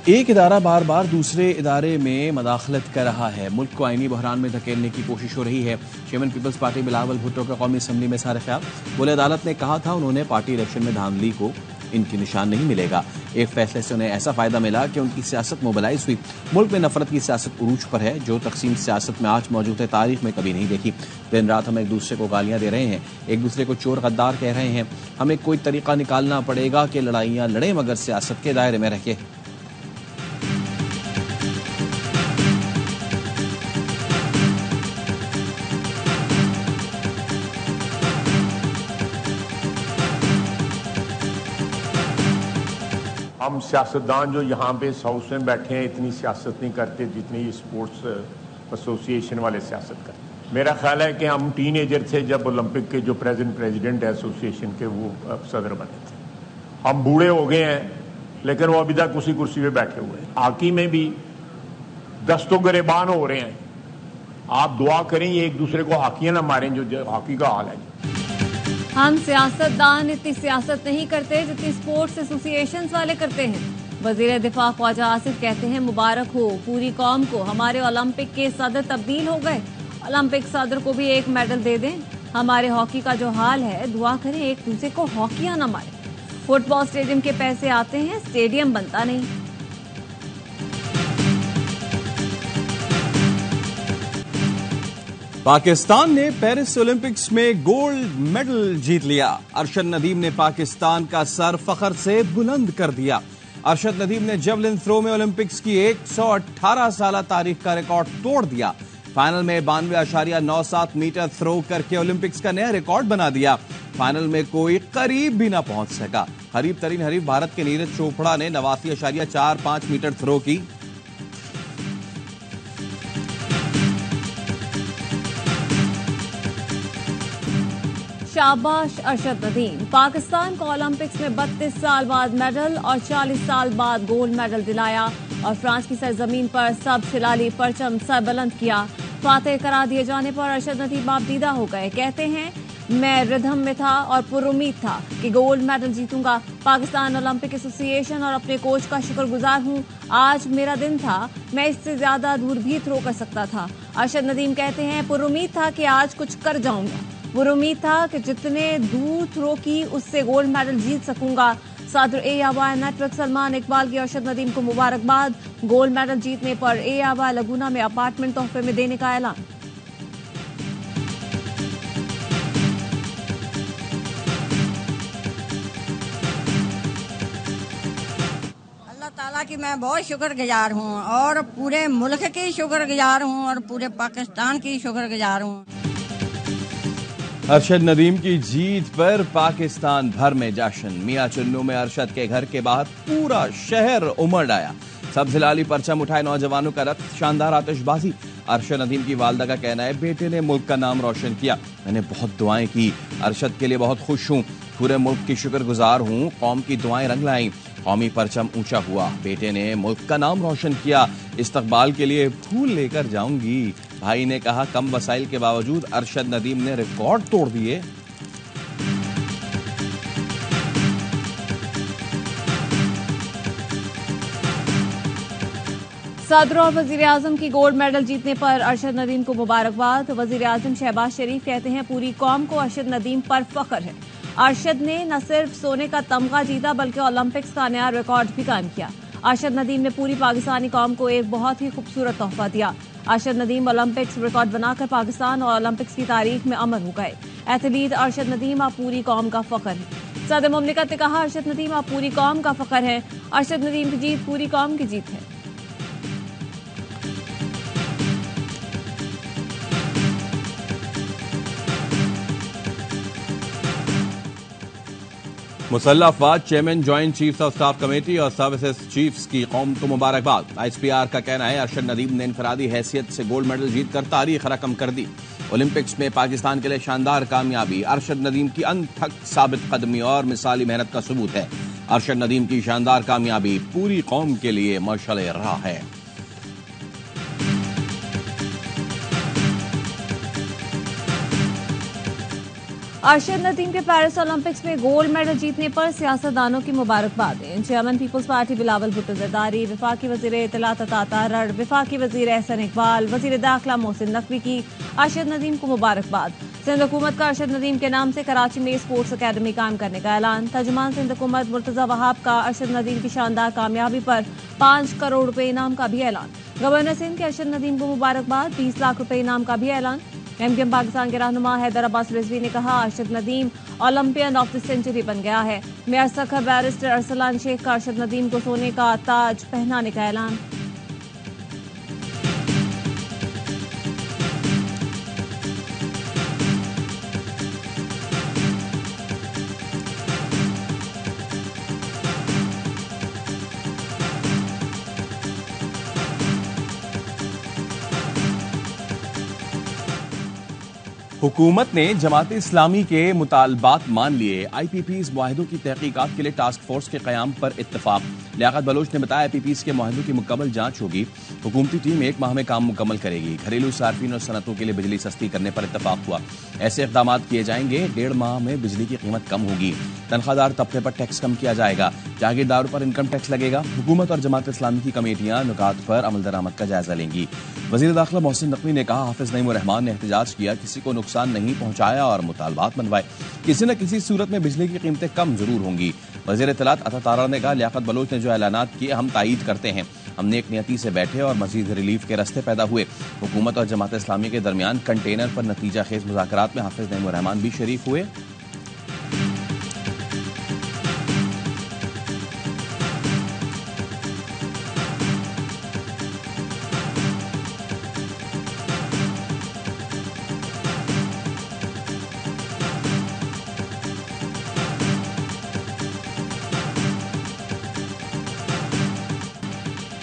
एक इदारा बार बार दूसरे इदारे में मदाखलत कर रहा है। मुल्क को आईनी बहरान में धकेलने की कोशिश हो रही है। चेयरमैन पीपल्स पार्टी बिलावल भुट्टो का कौमी असम्बली में सारे ख्याल। बोले अदालत ने कहा था उन्होंने पार्टी इलेक्शन में धांधली को इनकी निशान नहीं मिलेगा। एक फैसले से उन्हें ऐसा फायदा मिला कि उनकी सियासत मोबिलाइज हुई। मुल्क में नफरत की सियासत उरूज पर है, जो तकसीम सियासत में आज मौजूद है, तारीख में कभी नहीं देखी। दिन रात हम एक दूसरे को गालियां दे रहे हैं, एक दूसरे को चोर गद्दार कह रहे हैं। हमें कोई तरीका निकालना पड़ेगा कि लड़ाइयां लड़ें मगर सियासत के दायरे में रहे। हम सियासतदान जो यहाँ पे हाउस में बैठे हैं इतनी सियासत नहीं करते जितनी ये स्पोर्ट्स एसोसिएशन वाले सियासत करते। मेरा ख्याल है कि हम टीनेजर थे जब ओलंपिक के जो प्रेसिडेंट है एसोसिएशन के वो सदर बने थे। हम बूढ़े हो गए हैं लेकिन वो अभी तक उसी कुर्सी पे बैठे हुए हैं। हॉकी में भी दस्तों गिरेबान हो रहे हैं। आप दुआ करें ये एक दूसरे को हॉकियां ना मारें जो हॉकी का हाल है। हम सियासतदान इतनी सियासत नहीं करते जितनी स्पोर्ट्स एसोसिएशंस वाले करते हैं। वजीर दिफा ख्वाजा आसिफ कहते हैं मुबारक हो पूरी कौम को, हमारे ओलंपिक के सदर तब्दील हो गए। ओलंपिक सदर को भी एक मेडल दे दें। हमारे हॉकी का जो हाल है, दुआ करें एक दूसरे को हॉकियां न मारें। फुटबॉल स्टेडियम के पैसे आते हैं, स्टेडियम बनता नहीं। पाकिस्तान ने पेरिस ओलंपिक्स में गोल्ड मेडल जीत लिया। अरशद नदीम ने पाकिस्तान का सर फखर से बुलंद कर दिया। अरशद नदीम ने जेवलिन थ्रो में ओलंपिक्स की 118 साल तारीख का रिकॉर्ड तोड़ दिया। फाइनल में 92.97 मीटर थ्रो करके ओलंपिक्स का नया रिकॉर्ड बना दिया। फाइनल में कोई करीब भी ना पहुंच सका। करीब तरीन हरीफ भारत के नीरज चोपड़ा ने 89.45 मीटर थ्रो की। शाबाश अरशद नदीम। पाकिस्तान को ओलंपिक्स में 32 साल बाद मेडल और 40 साल बाद गोल्ड मेडल दिलाया और फ्रांस की सरजमीन पर सब शिलाली परचम सर बुलंद किया। फातेह करार दिए जाने पर अरशद नदीम बापदीदा हो गए। कहते हैं मैं रिधम में था और पुरुमीद था कि गोल्ड मेडल जीतूंगा। पाकिस्तान ओलंपिक एसोसिएशन और अपने कोच का शुक्रगुजार हूं। आज मेरा दिन था, मैं इससे ज्यादा दूर भी थ्रो कर सकता था। अरशद नदीम कहते हैं पुरुमीद था कि आज कुछ कर जाऊंगा। उम्मीद था कि जितने दूर थ्रो की उससे गोल्ड मेडल जीत सकूंगा। सदर AIY नेटवर्क सलमान इकबाल की अरशद नदीम को मुबारकबाद। गोल्ड मेडल जीतने पर AIY लगूना में अपार्टमेंट तोहफे में देने का ऐलान। अल्लाह ताला की मैं बहुत शुक्रगुजार हूँ और पूरे मुल्क की शुक्रगुजार हूँ और पूरे पाकिस्तान की शुक्रगुजार हूँ। अरशद नदीम की जीत पर पाकिस्तान भर में जश्न। मियां चुन्नू में अरशद के घर के बाहर पूरा शहर उमड़ आया। सब जिलाली परचम उठाए नौजवानों का रथ, शानदार आतिशबाजी। अरशद नदीम की वालदा का कहना है बेटे ने मुल्क का नाम रोशन किया। मैंने बहुत दुआएं की, अरशद के लिए बहुत खुश हूँ। पूरे मुल्क की शुक्रगुजार हूँ। कौम की दुआएं रंग लाई, कौमी परचम ऊंचा हुआ। बेटे ने मुल्क का नाम रोशन किया। इस्तकबाल के लिए फूल लेकर जाऊंगी। भाई ने कहा कम वसाइल के बावजूद अरशद नदीम ने रिकॉर्ड तोड़ दिए। सदर और वजीर आजम की गोल्ड मेडल जीतने पर अरशद नदीम को मुबारकबाद। वजीर आजम शहबाज शरीफ कहते हैं पूरी कौम को अरशद नदीम पर फख्र है। अरशद ने न सिर्फ सोने का तमगा जीता बल्कि ओलंपिक्स का नया रिकॉर्ड भी कायम किया। अरशद नदीम ने पूरी पाकिस्तानी कौम को एक बहुत ही खूबसूरत तोहफा दिया। अरशद नदीम ओलंपिक्स रिकॉर्ड बनाकर पाकिस्तान और ओलंपिक्स की तारीख में अमर हो गए। एथलीट अरशद नदीम आप पूरी कौम का फख्र है। सदर मुमलिकत ने कहा अरशद नदीम आप पूरी कौम का फख्र है। अरशद नदीम की जीत पूरी कौम की जीत है। मुसल्लह अफवाज chairman joint chiefs of staff committee और सर्विसेज चीफ्स की कौम को मुबारकबाद। ISPR का कहना है अरशद नदीम ने इनफरादी हैसियत से गोल्ड मेडल जीतकर तारीख रकम कर दी। ओलंपिक्स में पाकिस्तान के लिए शानदार कामयाबी अरशद नदीम की अनथक साबित कदमी और मिसाली मेहनत का सबूत है। अरशद नदीम की शानदार कामयाबी पूरी कौम के लिए मशाल राह है। अरशद नदीम के पेरिस ओलंपिक्स में गोल्ड मेडल जीतने पर सियासतदानों की मुबारकबादें। चेयरमैन पीपल्स पार्टी बिलावल भुट्टो जरदारी, वफाकी वजीर इत्तलात अता तारड़, वफाकी वजीर एहसन इकबाल, वजीर दाखिला मोहसिन नकवी की अरशद नदीम को मुबारकबाद। सिंध हुकूमत का अरशद नदीम के नाम से कराची में स्पोर्ट्स अकेडमी कायम करने का ऐलान। तर्जुमान सिंध हुकूमत मुर्तजा वहाब का अरशद नदीम की शानदार कामयाबी पर 5 करोड़ रुपए इनाम का भी ऐलान। गवर्नर सिंध के अरशद नदीम को मुबारकबाद, 20 लाख रुपए इनाम का भी ऐलान। एमकेएम पाकिस्तान के रहनुमा हैदर अब्बास रिजवी ने कहा, Arshad Nadeem Olympian of the century बन गया है। मेयर सखर बैरिस्टर अरसलान शेख का अरशद नदीम को सोने का ताज पहनाने का ऐलान। हुकूमत ने जमात इस्लामी के मुतालबात मान लिए। IPPs मुआहिदों की तहकीकात के लिए टास्क फोर्स के क़याम पर इत्तफाक। लियाकत बलोच ने बताया, IPPs के मुआहिदों की मुकम्मल जांच होगी। हुकूमती टीम 1 माह में काम मुकम्मल करेगी। घरेलू सार्फिन और सनतों के लिए बिजली सस्ती करने पर इत्तफाक हुआ। ऐसे इक़दाम किए जाएंगे। 1.5 माह में बिजली की कीमत कम होगी। तनख्वाहदार तबके पर टैक्स कम किया जाएगा। जागीरदारों पर इनकम टैक्स लगेगा। हुकूमत और जमात इस्लामी की कमेटियां नुकात पर अमल दरामद का जायजा लेंगी। वजीर दाखिला मोहसिन नकवी ने कहा, हाफिज नईम रहमान ने एहतजाज किया, किसी को नुकसान नहीं पहुंचाया और मुतालबात मनवाए। किसी न किसी सूरत में बिजली की कीमतें कम जरूर होंगी। वजीर इत्तलात अता तारड़ ने कहा, लियाकत बलोच ने जो ऐलानात किए हम तायीद करते हैं। हम नेक नियती से बैठे और मजीद रिलीफ के रास्ते पैदा हुए। हुकूमत और जमात इस्लामी के दरमियान कंटेनर पर नतीजा खेज मुज़ाकरात में हाफिज नईम रहमान भी शरीक हुए।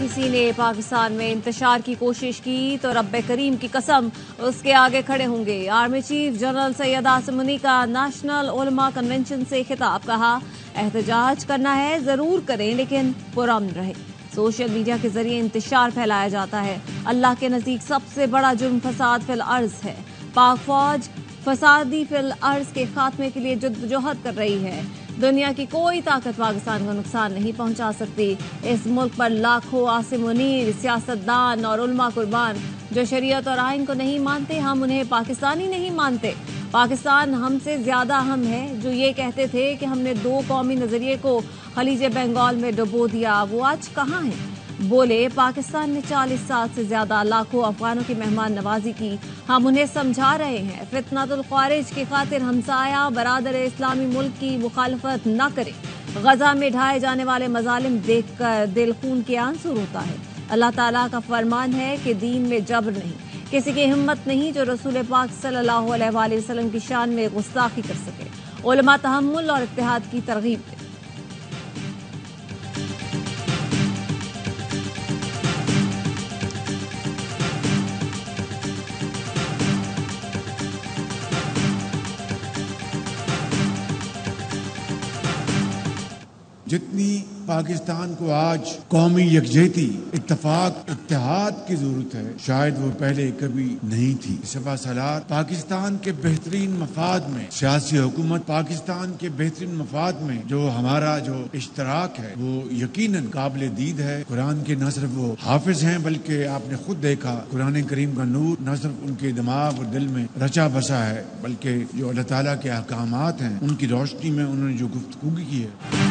किसी ने पाकिस्तान में इंतशार की कोशिश की तो रब्बे करीम की कसम उसके आगे खड़े होंगे। Army chief general Syed Asim Munir का नेशनल उलमा कन्वेंशन से खिताब। कहा, एहतजाज करना है जरूर करें लेकिन पुरअमन रहे। सोशल मीडिया के जरिए इंतशार फैलाया जाता है। अल्लाह के नजदीक सबसे बड़ा जुर्म फसाद फिल अर्ज है। पाक फौज फसादी फिल अर्ज के खात्मे के लिए जद्दोजहद कर रही है। दुनिया की कोई ताकत पाकिस्तान को नुकसान नहीं पहुंचा सकती। इस मुल्क पर लाखों आसिम मुनीर, सियासतदान और उलमा कुर्बान जो शरीयत और आइन को नहीं मानते। हम उन्हें पाकिस्तानी नहीं मानते। पाकिस्तान हमसे ज्यादा अहम है। जो ये कहते थे कि हमने 2 कौमी नजरिए को खलीज बंगाल में डुबो दिया, वो आज कहाँ है? बोले, पाकिस्तान ने 40 साल से ज्यादा लाखों अफगानों की मेहमान नवाजी की। हम उन्हें समझा रहे हैं, फितनतुल ख्वारिज की खातिर हमसाया बरादर इस्लामी मुल्क की मुखालफत न करें। गजा में ढाए जाने वाले मजालिम देखकर दिल खून के आंसू रोता है। अल्लाह ताला का फरमान है कि दीन में जबर नहीं, किसी की हिम्मत नहीं जो रसूल पाक सल्लल्लाहु अलैहि वसल्लम की शान में गुस्ताखी कर सके। उलमा तहम्मुल और इत्तेहाद की तरगीब दे। जितनी पाकिस्तान को आज कौमी यकजहती, इत्तफाक, इत्तेहाद की जरूरत है, शायद वो पहले कभी नहीं थी। सफा सलार पाकिस्तान के बेहतरीन मफाद में, सियासी हुकूमत पाकिस्तान के बेहतरीन मफाद में जो हमारा जो इश्तराक है वो यकीनन काबिल दीद है। कुरान के न सिर्फ वो हाफिज हैं बल्कि आपने खुद देखा कुरान करीम का नूर न सिर्फ उनके दिमाग और दिल में रचा बसा है बल्कि जो अल्लाह ताला के अहकामात हैं उनकी रोशनी में उन्होंने जो गुफ्तगू की है।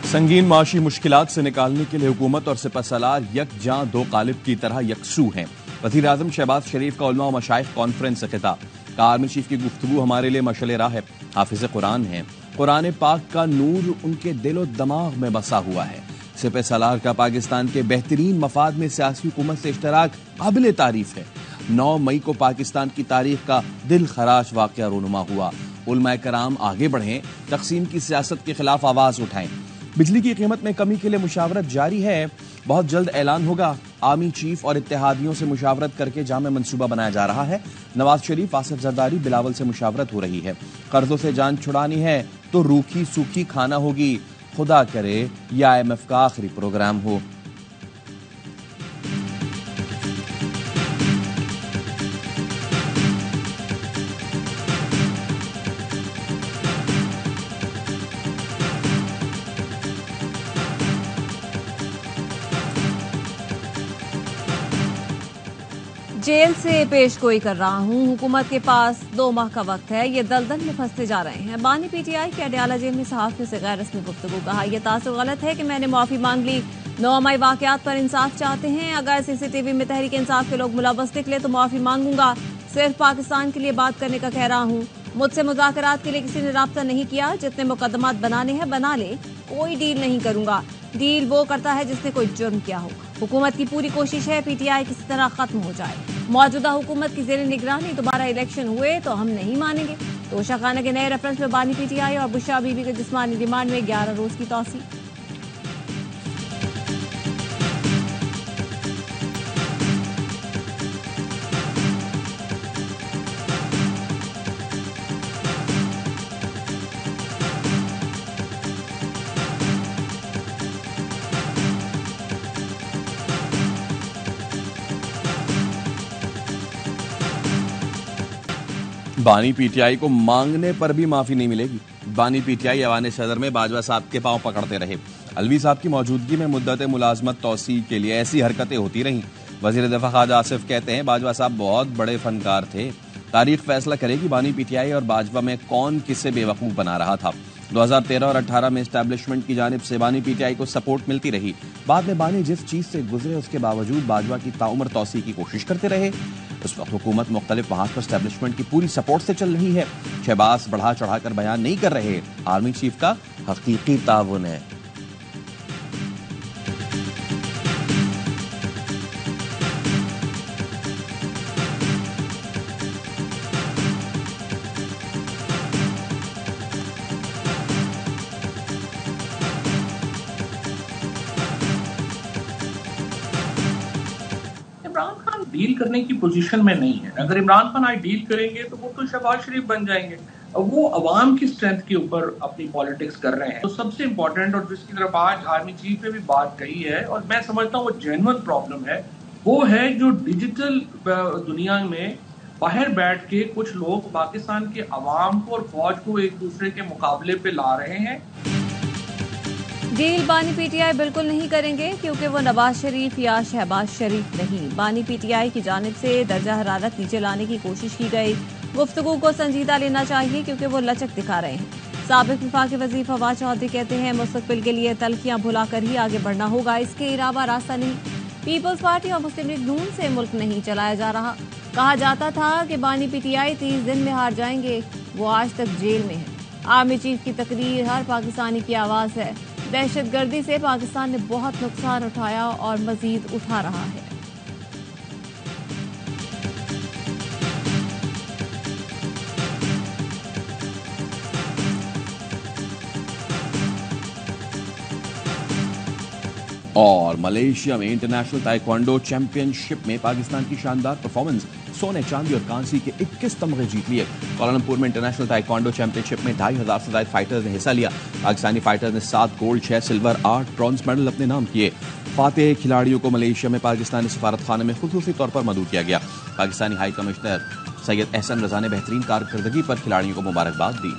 संगीन माशी मुश्किलात से निकालने के लिए हुकूमत और सिपहसालार यकजां 2 कालिब की तरह यकसू हैं। वज़ीर आज़म शहबाज शरीफ का उलमा और मशाइख कॉन्फ्रेंस से खिताब। आर्मी चीफ की गुफ्तगू हमारे लिए मशअल राह है। हाफिज कुरान है। कुरान पाक का नूर उनके दिलो दिमाग में बसा हुआ है। सिपहसालार का पाकिस्तान के बेहतरीन मफाद में सियासी हुकूमत से इश्तराक काबिल तारीफ है। 9 मई को पाकिस्तान की तारीख का दिल खराश वाक़या रूनुमा हुआ। उलमाए कराम आगे बढ़ें, तकसीम की सियासत के खिलाफ आवाज उठाएं। बिजली की कीमत में कमी के लिए मुशावरत जारी है। बहुत जल्द ऐलान होगा। आर्मी चीफ और इत्तेहादियों से मुशावरत करके जामे मंसूबा बनाया जा रहा है। नवाज शरीफ, आसिफ जरदारी, बिलावल से मुशावरत हो रही है। कर्जों से जान छुड़ानी है तो रूखी सूखी खाना होगी। खुदा करे या IMF का आखिरी प्रोग्राम हो। जेल से पेश गोई कर रहा हूं। हुकूमत के पास 2 माह का वक्त है। ये दलदल में फंसते जा रहे हैं। बानी पीटीआई के अडयाला जेल में सहाफियों से गैर रस्मी गुफ्तगू। कहा यह तासुर गलत है कि मैंने माफी मांग ली। 9 मई वाकयात पर इंसाफ चाहते हैं। अगर सीसीटीवी में तहरीक इंसाफ के लोग मुलव्वस निकले तो माफी मांगूंगा। सिर्फ पाकिस्तान के लिए बात करने का कह रहा हूं। मुझसे मुज़ाकरात के लिए किसी ने राब्ता नहीं किया। जितने मुकदमात बनाने हैं बना ले, कोई डील नहीं करूंगा। डील वो करता है जिसने कोई जुर्म किया हो। हुकूमत की पूरी कोशिश है पीटीआई किसी तरह खत्म हो जाए। मौजूदा हुकूमत की जेर निगरानी दोबारा इलेक्शन हुए तो हम नहीं मानेंगे। तोशा खाना के नए रेफरेंस में बानी पीटीआई और बुशरा बीबी के जिस्मानी रिमांड में 11 रोज की तौसी। बानी पीटीआई को मांगने पर भी माफी नहीं मिलेगी। बानी पीटीआई ऐवान सदर में बाजवा साहब के पांव पकड़ते रहे। अलवी साहब की मौजूदगी में मुद्दत मुलाजमत तौसी के लिए ऐसी हरकतें होती रहीं। वजीर दफा ख्वाजा आसिफ कहते हैं बाजवा साहब बहुत बड़े फनकार थे। तारीख फैसला करेगी बानी पीटीआई और बाजवा में कौन किसे बेवकूफ बना रहा था। 2013 और 18 में एस्टैब्लिशमेंट की जानिब से बानी पीटीआई को सपोर्ट मिलती रही। बाद में बानी जिस चीज से गुजरे उसके बावजूद बाजवा की ताउमर तौसी की कोशिश करते रहे। इस वक्त हुकूमत मुख्तलिफ वहां पर एस्टैब्लिशमेंट की पूरी सपोर्ट से चल रही है। शहबाज बढ़ा चढ़ाकर बयान नहीं कर रहे। आर्मी चीफ का हकीकी ताउन है। इमरान खान डील करने की पोजीशन में नहीं है। अगर इमरान खान आज डील करेंगे तो वो तो शहबाज शरीफ बन जाएंगे। वो अवाम की स्ट्रेंथ के ऊपर अपनी पॉलिटिक्स कर रहे हैं। तो सबसे इम्पोर्टेंट और जिसकी तरफ आज आर्मी चीफ ने भी बात कही है और मैं समझता हूँ वो जेन्युइन प्रॉब्लम है, वो है जो डिजिटल दुनिया में बाहर बैठ के कुछ लोग पाकिस्तान के अवाम को और फौज को एक दूसरे के मुकाबले पे ला रहे हैं। डील बानी पीटीआई बिल्कुल नहीं करेंगे क्योंकि वो नवाज शरीफ या शहबाज शरीफ नहीं। बानी पीटीआई की जानिब से दर्जा हरारत नीचे लाने की कोशिश की गई। गुफ्तगू को संजीदा लेना चाहिए क्योंकि वो लचक दिखा रहे हैं। साबिक वफाकी वज़ीर फवाद चौधरी कहते हैं मुस्तकबिल के लिए तलखियां भुलाकर ही आगे बढ़ना होगा, इसके अलावा रास्ता नहीं। पीपल्स पार्टी और मुस्लिम लीग नून से मुल्क नहीं चलाया जा रहा। कहा जाता था कि बानी पीटीआई 30 दिन में हार जाएंगे, वो आज तक जेल में है। आर्मी चीफ की तकरीर हर पाकिस्तानी की आवाज़ है। दहशतगर्दी से पाकिस्तान ने बहुत नुकसान उठाया और मजीद उठा रहा है। और मलेशिया में इंटरनेशनल ताइक्वांडो चैंपियनशिप में पाकिस्तान की शानदार परफॉर्मेंस। सोने, चांदी और कांसी के 21 तमगे जीत लिए। कोलालमपुर में इंटरनेशनल ताइक्वांडो चैंपियनशिप में 2500 से ज्यादा फाइटर्स ने हिस्सा लिया। पाकिस्तानी फाइटर्स ने 7 गोल्ड, 6 सिल्वर, 8 ब्रॉन्ज मेडल अपने नाम किए। फातेह खिलाड़ियों को मलेशिया में पाकिस्तानी सफारतखाने में खुसूसी तौर पर मदऊ किया गया। पाकिस्तानी हाई कमिश्नर सैयद एहसन रजा ने बेहतरीन कारकर्दगी पर खिलाड़ियों को मुबारकबाद दी।